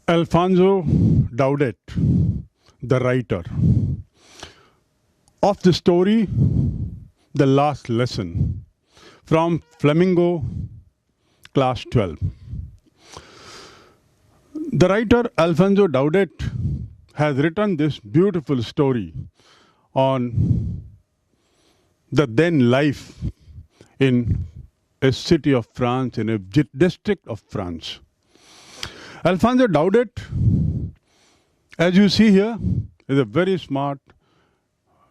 Alfonso Daudet, the writer of the story The Last Lesson, from Flamingo, class 12. The writer Alfonso Daudet has written this beautiful story on the then life in a city of France, in a district of France. Alfonso Daudet, as you see here, is a very smart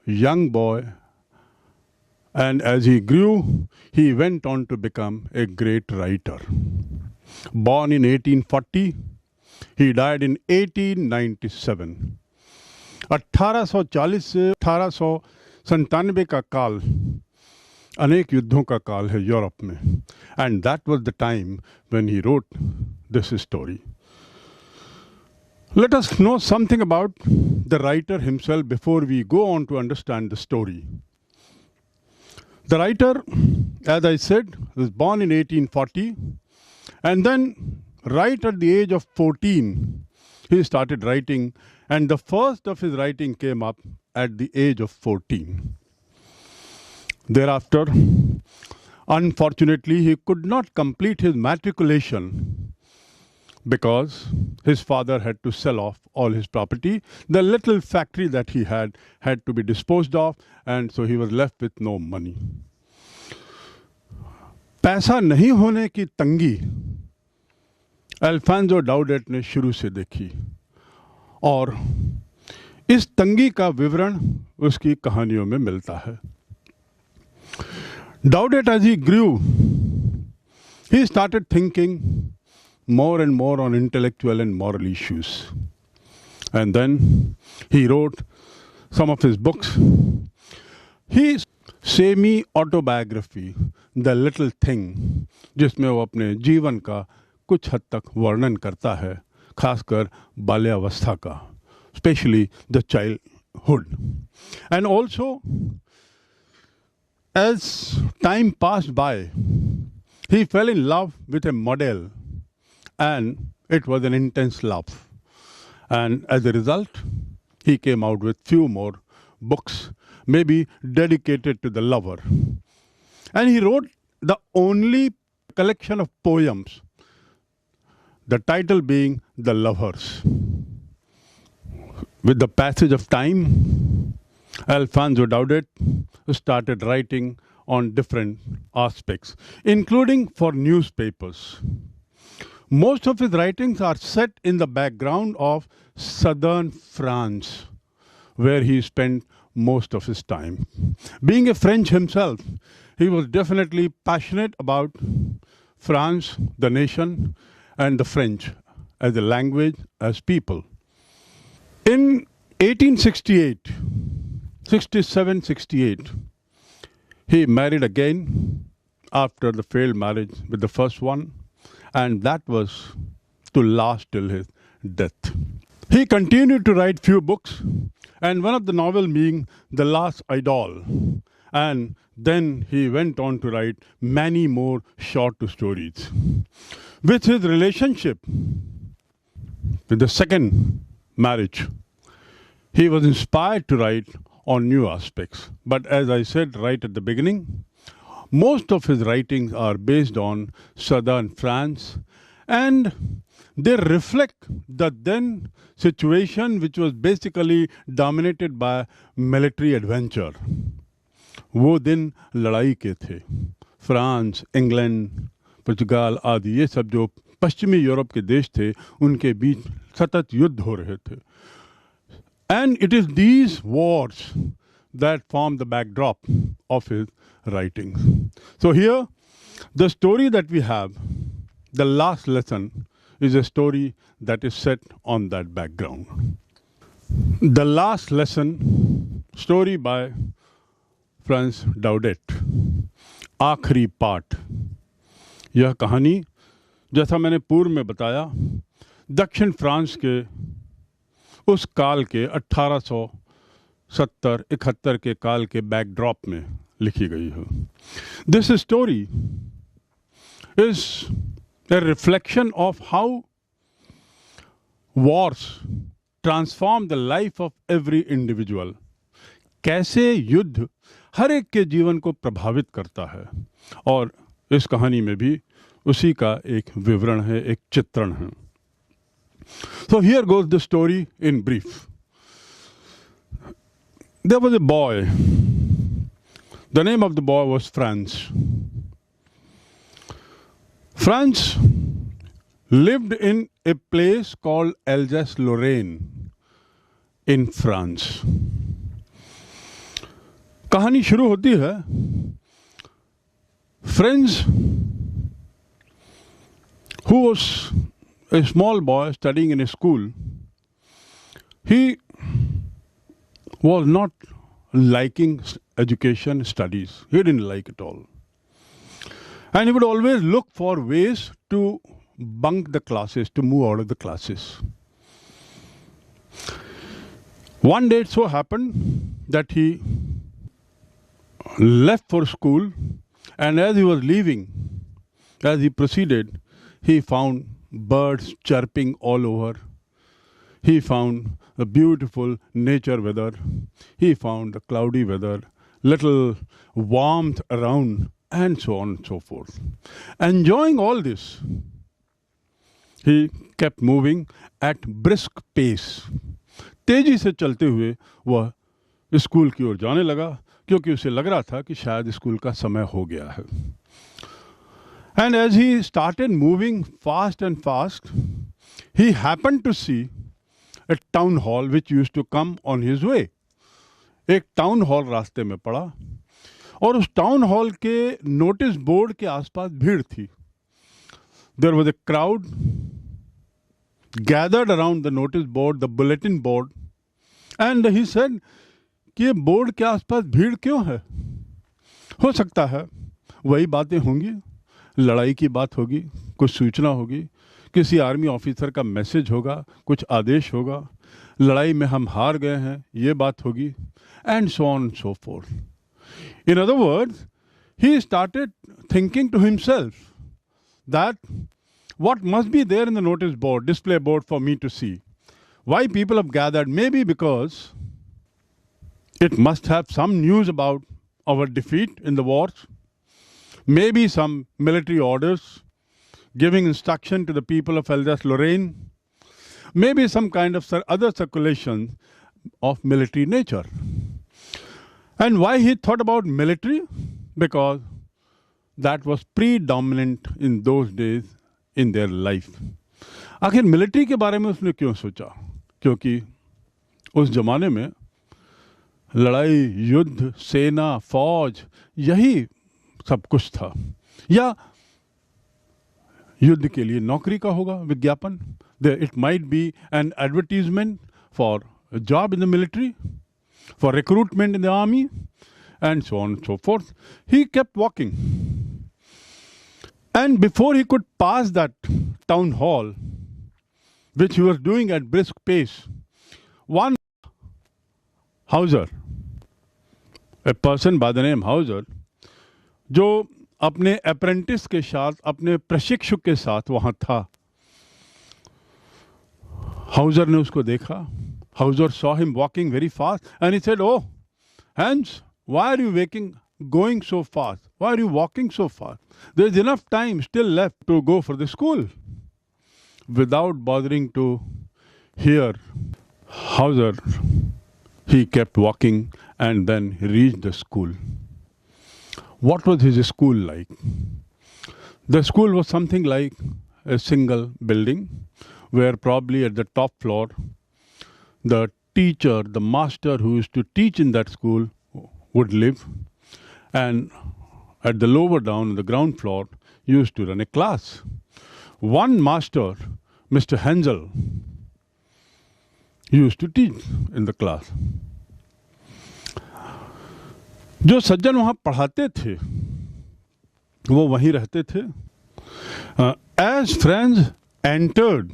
young boy, and as he grew, he went on to become a great writer. Born in 1840, he died in 1897. 1840 से 1897 का काल अनेक युद्धों का काल है Europe में, and that was the time when he wrote this story. Let us know something about the writer himself before we go on to understand the story. The writer, as I said, was born in 1840, and then right at the age of 14, he started writing, and the first of his writing came up at the age of 14. Thereafter, unfortunately, he could not complete his matriculation because his father had to sell off all his property. The little factory that he had to be disposed of, and so he was left with no money. पैसा नहीं होने की तंगी Alphonso डाउडेट ने शुरू से देखी, और इस तंगी का विवरण उसकी कहानियों में मिलता है. Daudet, as he grew, he started thinking more and more on intellectual and moral issues. And then he wrote some of his books. His semi-autobiography, The Little Thing, जिसमें वो अपने जीवन का कुछ हद तक वर्णन करता है, खासकर बाल्यावस्था का, especially the childhood. And also, as time passed by, he fell in love with a model, and it was an intense love. And as a result, he came out with few more books, maybe dedicated to the lover. And he wrote the only collection of poems, the title being The Lovers. With the passage of time, Alfonso Daudet started writing on different aspects, including for newspapers. Most of his writings are set in the background of southern France, where he spent most of his time. Being a French himself, he was definitely passionate about France, the nation, and the French as a language, as people. In 1868, 67-68, he married again after the failed marriage with the first one, and that was to last till his death. He continued to write few books, and one of the novels being The Last Idol. And then he went on to write many more short stories. With his relationship with the second marriage, he was inspired to write on new aspects. But as I said right at the beginning, most of his writings are based on southern France, and they reflect the then situation, which was basically dominated by military adventure. वो दिन लड़ाई के थे. France, England, पुर्तगाल आदि ये सब जो पश्चिमी यूरोप के देश थे, उनके बीच सतत युद्ध हो रहे थे. And it is these wars that form the backdrop of his writings. So here, the story that we have, The Last Lesson, is a story that is set on that background. The Last Lesson, story by Alphonse Daudet. आखिरी part. यह कहानी, जैसा मैंने पूर्व में बताया, दक्षिण France के उस काल के 1870-71 के काल के बैकड्रॉप में लिखी गई है. This story is a reflection of how wars transform the life of every individual. कैसे युद्ध हर एक के जीवन को प्रभावित करता है, और इस कहानी में भी उसी का एक विवरण है, एक चित्रण है. So here goes the story in brief. There was a boy. The name of the boy was Franz. Franz lived in a place called Alsace-Lorraine in France. कहानी शुरू होती है. Franz, who was a small boy studying in a school, he was not liking education, studies. He didn't like it all. And he would always look for ways to bunk the classes, to move out of the classes. One day it so happened that he left for school, and as he was leaving, as he proceeded, he found birds chirping all over. He found the beautiful nature weather. He found the cloudy weather, little warmth around, and so on and so forth. Enjoying all this, he kept moving at brisk pace. तेजी से चलते हुए वह school की ओर जाने लगा, क्योंकि उसे लग रहा था कि शायद स्कूल का समय हो गया है. And as he started moving fast and fast, he happened to see a town hall which used to come on his way. एक टाउन हॉल रास्ते में पड़ा, और उस टाउन हॉल के नोटिस बोर्ड के आसपास भीड़ थी. There was a crowd gathered around the notice board, the bulletin board, and he said कि ये बोर्ड के आसपास भीड़ क्यों है? हो सकता है वही बातें होंगी, लड़ाई की बात होगी, कुछ सूचना होगी, किसी आर्मी ऑफिसर का मैसेज होगा, कुछ आदेश होगा, लड़ाई में हम हार गए हैं, ये बात होगी, and so on and so forth. In other words, he started thinking to himself that what must be there in the notice board, display board for me to see? Why people have gathered? Maybe because it must have some news about our defeat in the wars. Maybe some military orders giving instruction to the people of Alsace-Lorraine. Maybe some kind of other circulation of military nature. And why he thought about military? Because that was predominant in those days in their life. आखिर military के बारे में उसने क्यों सोचा? क्योंकि उस जमाने में लड़ाई, युद्ध, सेना, फौज, यही सब कुछ था. या युद्ध के लिए नौकरी का होगा विज्ञापन. It might be an advertisement for a job in the military, for recruitment in the army, and so on and so forth. He kept walking. And before he could pass that town hall, which he was doing at brisk pace, one Hauser, a person by the name Hauser, जो अपने apprentice के साथ, अपने प्रशिक्षु के साथ वहाँ था, Hauser ने उसको देखा. Hauser saw him walking very fast, and he said, "Oh, Hans, why are you going so fast? Why are you walking so fast? There's enough time still left to go for the school." Without bothering to hear Hauser, he kept walking, and then he reached the school. What was his school like? The school was something like a single building, where probably at the top floor, the teacher, the master who used to teach in that school would live, and at the lower down, the ground floor, used to run a class. One master, Mr. Hensel, used to teach in the class. जो सज्जन वहाँ पढ़ाते थे, वो वहीं रहते थे. As Franz entered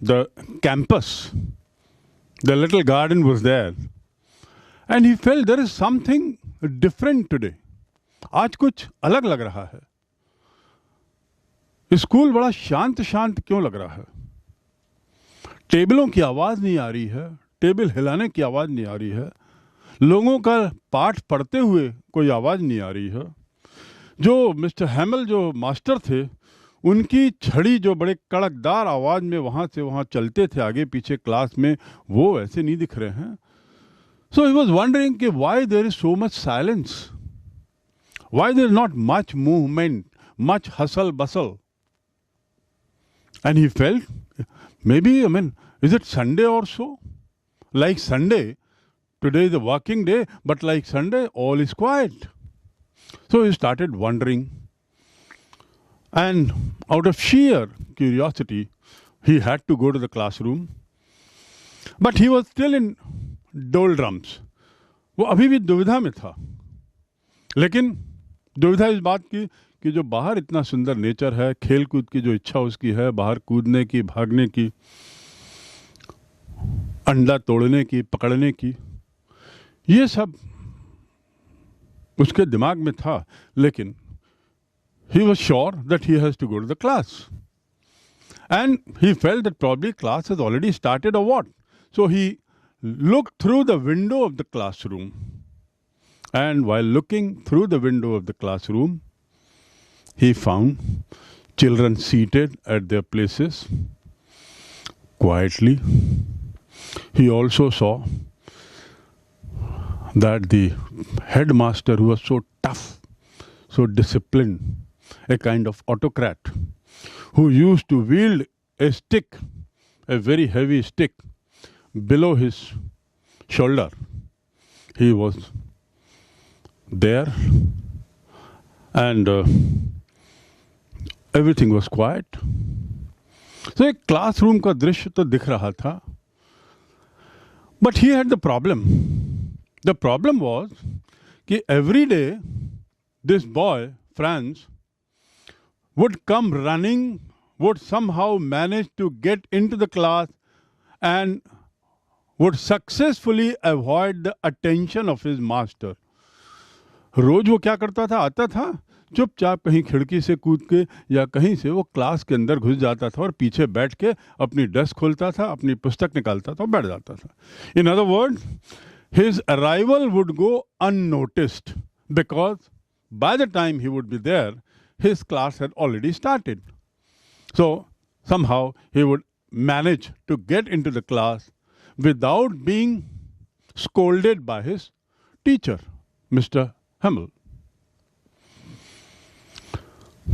the campus, the little garden was there, and he felt there is something different today. आज कुछ अलग लग रहा है. स्कूल बड़ा शांत शांत क्यों लग रहा है? टेबलों की आवाज़ नहीं आ रही है, टेबल हिलाने की आवाज़ नहीं आ रही है, लोगों का पाठ पढ़ते हुए कोई आवाज़ नहीं आ रही है। जो मिस्टर हैमल जो मास्टर थे, उनकी छड़ी जो बड़े कड़कदार आवाज़ में वहाँ से वहाँ चलते थे आगे पीछे क्लास में, वो ऐसे नहीं दिख रहे हैं। सो ही वॉज वंडरिंग कि why there is so much silence, why there is not much movement, much hustle bustle. And he felt, maybe, is it Sunday or so? Like Sunday, today is a working day, but like Sunday, all is quiet. So he started wondering. And out of sheer curiosity, he had to go to the classroom. But he was still in doldrums. वो अभी भी दुविधा में था. लेकिन दुविधा इस बात की कि जो बाहर इतना सुंदर नेचर है, खेल कूद की जो इच्छा उसकी है, बाहर कूदने की, भागने की, अंडा तोड़ने की, पकड़ने की, ये सब उसके दिमाग में था. लेकिन he was sure that he has to go to the class. And he felt that probably class has already started or what. So he looked through the window of the classroom. And while looking through the window of the classroom, he found children seated at their places quietly. He also saw that the headmaster, who was so tough, so disciplined, a kind of autocrat, who used to wield a stick, a very heavy stick, below his shoulder, he was there, and everything was quiet. So एक classroom का दृश्य तो दिख रहा था. But he had the problem. The problem was कि every day this boy, Franz, would come running, would somehow manage to get into the class and would successfully avoid the attention of his master. रोज वो क्या करता था, आता था, चुपचाप कहीं खिड़की से कूद के या कहीं से वो क्लास के अंदर घुस जाता था और पीछे बैठ के अपनी डेस्क खोलता था, अपनी पुस्तक निकालता था और बैठ जाता था. In other word, his arrival would go unnoticed because by the time he would be there, his class had already started. So somehow he would manage to get into the class without being scolded by his teacher, Mr. Hamel.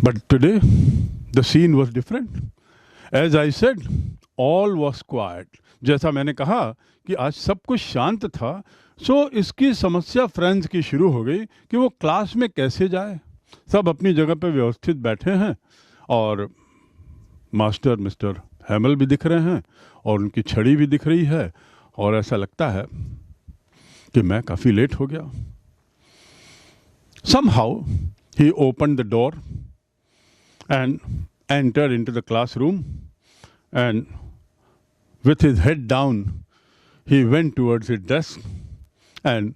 But today, the scene was different. As I said, all was quiet. जैसा मैंने कहा कि आज सब कुछ शांत था. सो इसकी समस्या फ्रेंड्स की शुरू हो गई कि वो क्लास में कैसे जाए. सब अपनी जगह पे व्यवस्थित बैठे हैं और मास्टर मिस्टर हैमल भी दिख रहे हैं और उनकी छड़ी भी दिख रही है और ऐसा लगता है कि मैं काफ़ी लेट हो गया. Somehow he opened the door and entered into the classroom, and with his head down he went towards his desk, and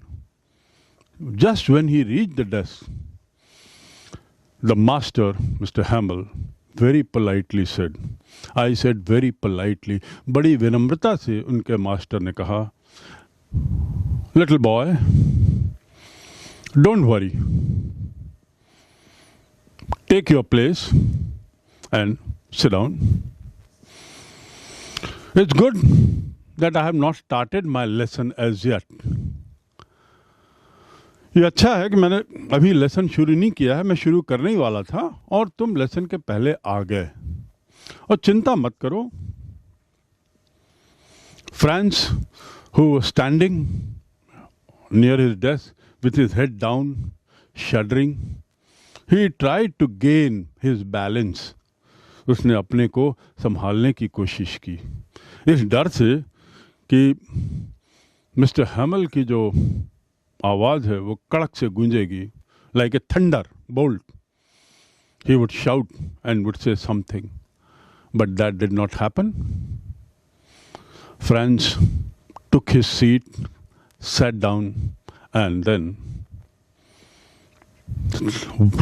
just when he reached the desk, the master, Mr. Hamel, very politely said, I said very politely, बड़ी विनम्रता से उनके master ने कहा, little boy, don't worry, take your place and sit down. It's good that I have not started my lesson as yet. ये अच्छा है कि मैंने अभी लेसन शुरू नहीं किया है, मैं शुरू करने ही वाला था और तुम लेसन के पहले आ गए. और चिंता मत करो. Franz, who was standing near his desk with his head down, shuddering, he tried to gain his balance. उसने अपने को संभालने की कोशिश की, इस डर से कि मिस्टर हैमल की जो आवाज़ है वो कड़क से गूंजेगी, like a thunder bolt. He would shout and would say something, but that did not happen. Franz took his seat, sat down, and then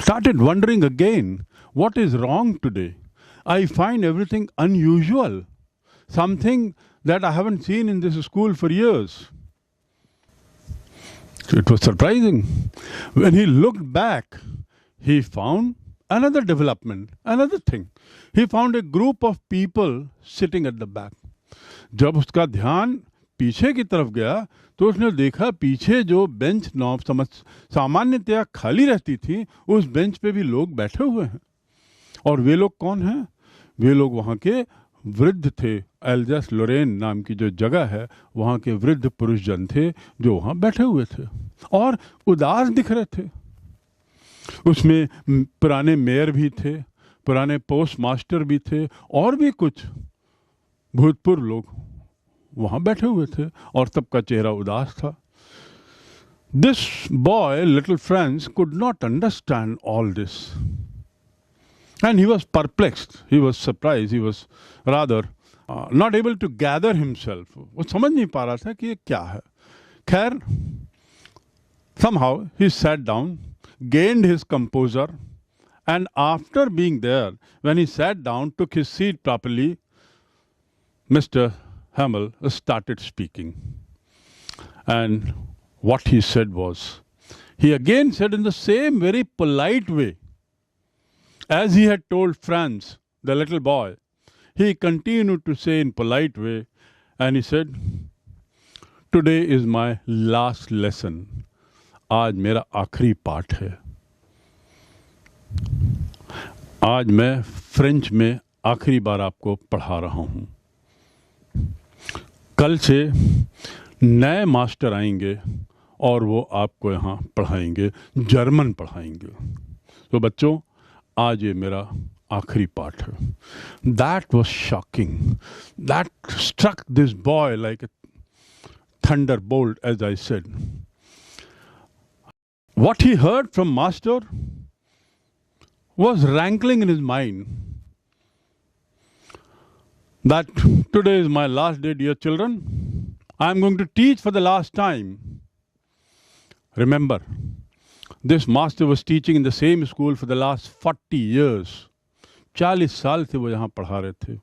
started wondering again, what is wrong today? I find everything unusual. Something that I haven't seen in this school for years. So it was surprising. When he looked back, he found another development, another thing. He found a group of people sitting at the back. जब उसका ध्यान पीछे की तरफ गया तो उसने देखा पीछे जो बेंच सामान्यतया खाली रहती थी, उस बेंच पे भी लोग बैठे हुए हैं. और वे लोग कौन हैं? वे लोग वहाँ के वृद्ध थे. एल्जस लोरेन नाम की जो जगह है, वहाँ के वृद्ध पुरुष जन थे जो वहाँ बैठे हुए थे और उदास दिख रहे थे. उसमें पुराने मेयर भी थे, पुराने पोस्ट मास्टर भी थे और भी कुछ भूतपूर्व लोग वहाँ बैठे हुए थे और सबका चेहरा उदास था. This boy, little Franz, could not understand all this. And he was perplexed, he was surprised, he was rather not able to gather himself. वो समझ नहीं पा रहा था कि ये क्या है. खैर, somehow he sat down, gained his composure, and after being there, when he sat down, took his seat properly, Mr. Hamel started speaking. And what he said was, he again said in the same very polite way, as he had told Franz, the little boy, he continued to say in polite way, and he said, today is my last lesson. आज मेरा आखिरी पाठ है. आज मैं French में आखिरी बार आपको पढ़ा रहा हूँ. कल से नए मास्टर आएंगे और वो आपको यहाँ पढ़ाएंगे, जर्मन पढ़ाएंगे. तो बच्चों, आज ये मेरा आखिरी पाठ है. That was shocking. That struck this boy like a thunderbolt, as I said. What he heard from master was rankling in his mind. That today is my last day, dear children. I am going to teach for the last time. Remember, this master was teaching in the same school for the last 40 years. 40 साल से वो यहाँ पढ़ा रहे थे.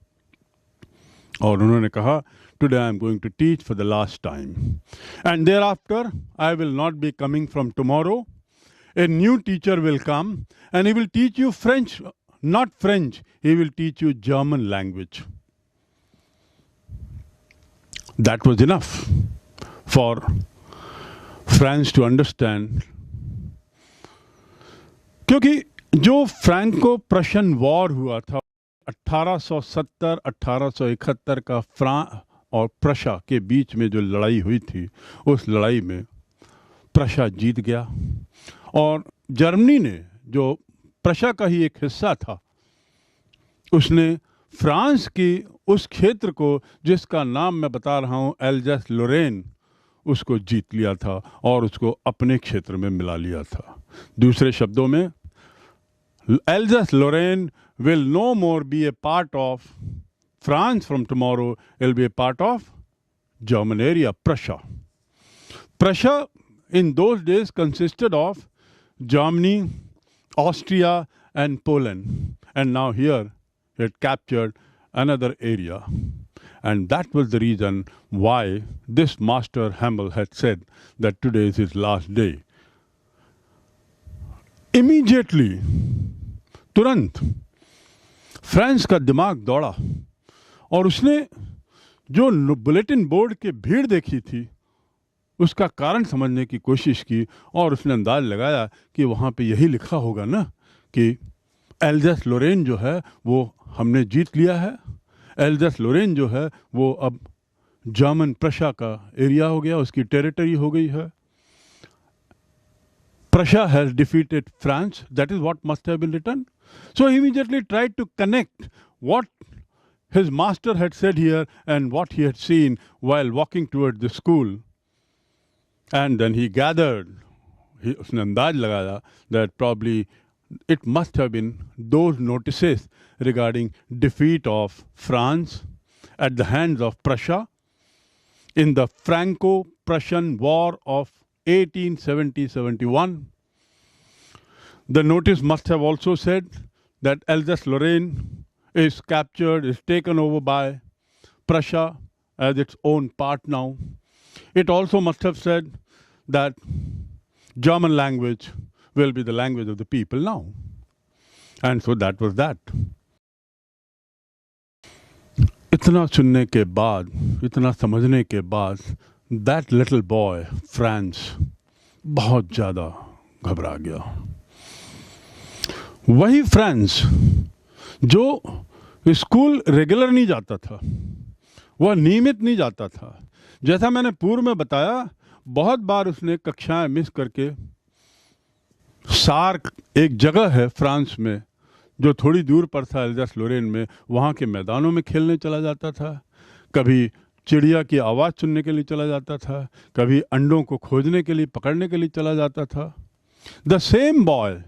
और उन्होंने कहा, today I am going to teach for the last time. And thereafter, I will not be coming from tomorrow. A new teacher will come and he will teach you French, not French. He will teach you German language. That was enough for Franz to understand. क्योंकि जो Franco प्रशन war हुआ था 1870-1871 का France और Prussia के बीच में जो लड़ाई हुई थी, उस लड़ाई में प्रशा जीत गया और जर्मनी ने, जो प्रशा का ही एक हिस्सा था, उसने फ्रांस की उस क्षेत्र को जिसका नाम मैं बता रहा हूँ एल्जस लोरेन, उसको जीत लिया था और उसको अपने क्षेत्र में मिला लिया था. दूसरे शब्दों में, Alsace-Lorraine will no more be a part of France from tomorrow. It will be a part of German area, Prussia. Prussia in those days consisted of Germany, Austria and Poland. And now here it captured another area. And that was the reason why this Master Hamel had said that today is his last day. Immediately, तुरंत France का दिमाग दौड़ा और उसने जो bulletin board के भीड़ देखी थी उसका कारण समझने की कोशिश की और उसने अंदाज लगाया कि वहाँ पे यही लिखा होगा ना कि एल्जस लोरेन जो है वो हमने जीत लिया है. एल्जस लोरेन जो है वो अब जर्मन प्रशा का एरिया हो गया, उसकी टेरिटरी हो गई है. Prussia has defeated France. That is what must have been written. So he immediately tried to connect what his master had said here and what he had seen while walking toward the school. And then he gathered, उसने अंदाज लगाया that probably it must have been those notices regarding defeat of France at the hands of Prussia in the Franco-Prussian War of 1870-71. The notice must have also said that Alsace-Lorraine is captured, is taken over by Prussia, as its own part now. It also must have said that German language will be the language of the people now. And so that was that. इतना सुनने के बाद, इतना समझने के बाद, that little boy, Franz, बहुत ज़्यादा घबरा गया. वही फ्रांस जो स्कूल रेगुलर नहीं जाता था, वह नियमित नहीं जाता था. जैसा मैंने पूर्व में बताया, बहुत बार उसने कक्षाएं मिस करके सार्क एक जगह है फ्रांस में जो थोड़ी दूर पर था, एल्जास लोरेन में, वहाँ के मैदानों में खेलने चला जाता था. कभी चिड़िया की आवाज़ सुनने के लिए चला जाता था, कभी अंडों को खोजने के लिए, पकड़ने के लिए चला जाता था. The same boy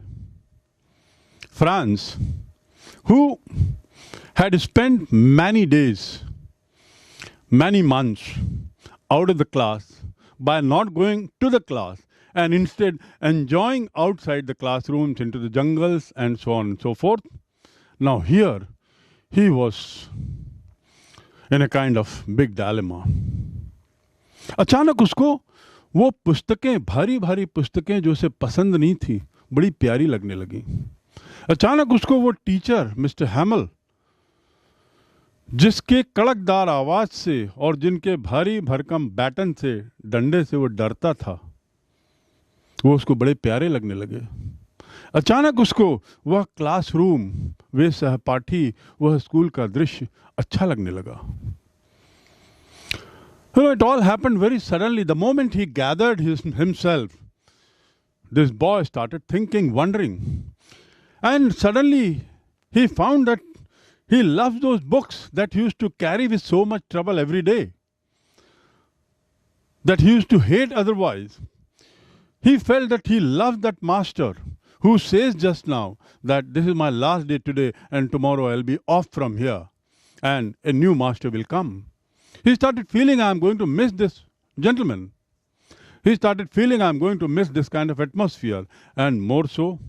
Franz, who had spent many days, many months out of the class by not going to the class and instead enjoying outside the classrooms into the jungles and so on and so forth. Now here he was in a kind of big dilemma. अचानक उसको वो पुस्तकें, भारी भारी पुस्तकें जो उसे पसंद नहीं थी, बड़ी प्यारी लगने लगी. अचानक उसको वो टीचर मिस्टर हैमल, जिसके कड़कदार आवाज से और जिनके भारी भरकम बैटन से, डंडे से वो डरता था, वो उसको बड़े प्यारे लगने लगे. अचानक उसको वह क्लासरूम, वे सहपाठी, वह स्कूल का दृश्य अच्छा लगने लगा. It all happened very suddenly. The moment he gathered himself, this boy started thinking, wondering. And suddenly he found that he loved those books that he used to carry with so much trouble every day, that he used to hate otherwise. He felt that he loved that master who says just now that this is my last day today and tomorrow I'll be off from here and a new master will come. He started feeling, I'm going to miss this gentleman. He started feeling, I'm going to miss this kind of atmosphere. And more so,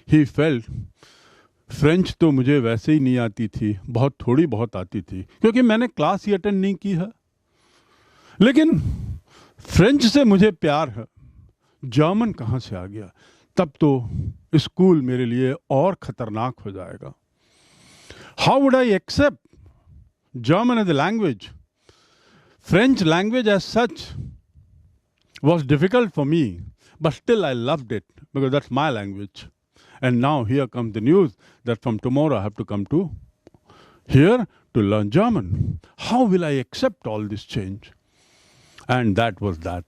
he felt, French तो मुझे वैसे ही नहीं आती थी, बहुत थोड़ी बहुत आती थी, क्योंकि मैंने क्लास ही अटेंड नहीं की है. लेकिन फ्रेंच से मुझे प्यार है, जर्मन कहाँ से आ गया? तब तो स्कूल मेरे लिए और खतरनाक हो जाएगा. How would I accept German as a language? French language as such was difficult for me, but still I loved it because that's my language. And now here comes the news that from tomorrow I have to come to here to learn German. How will I accept all this change? And that was that.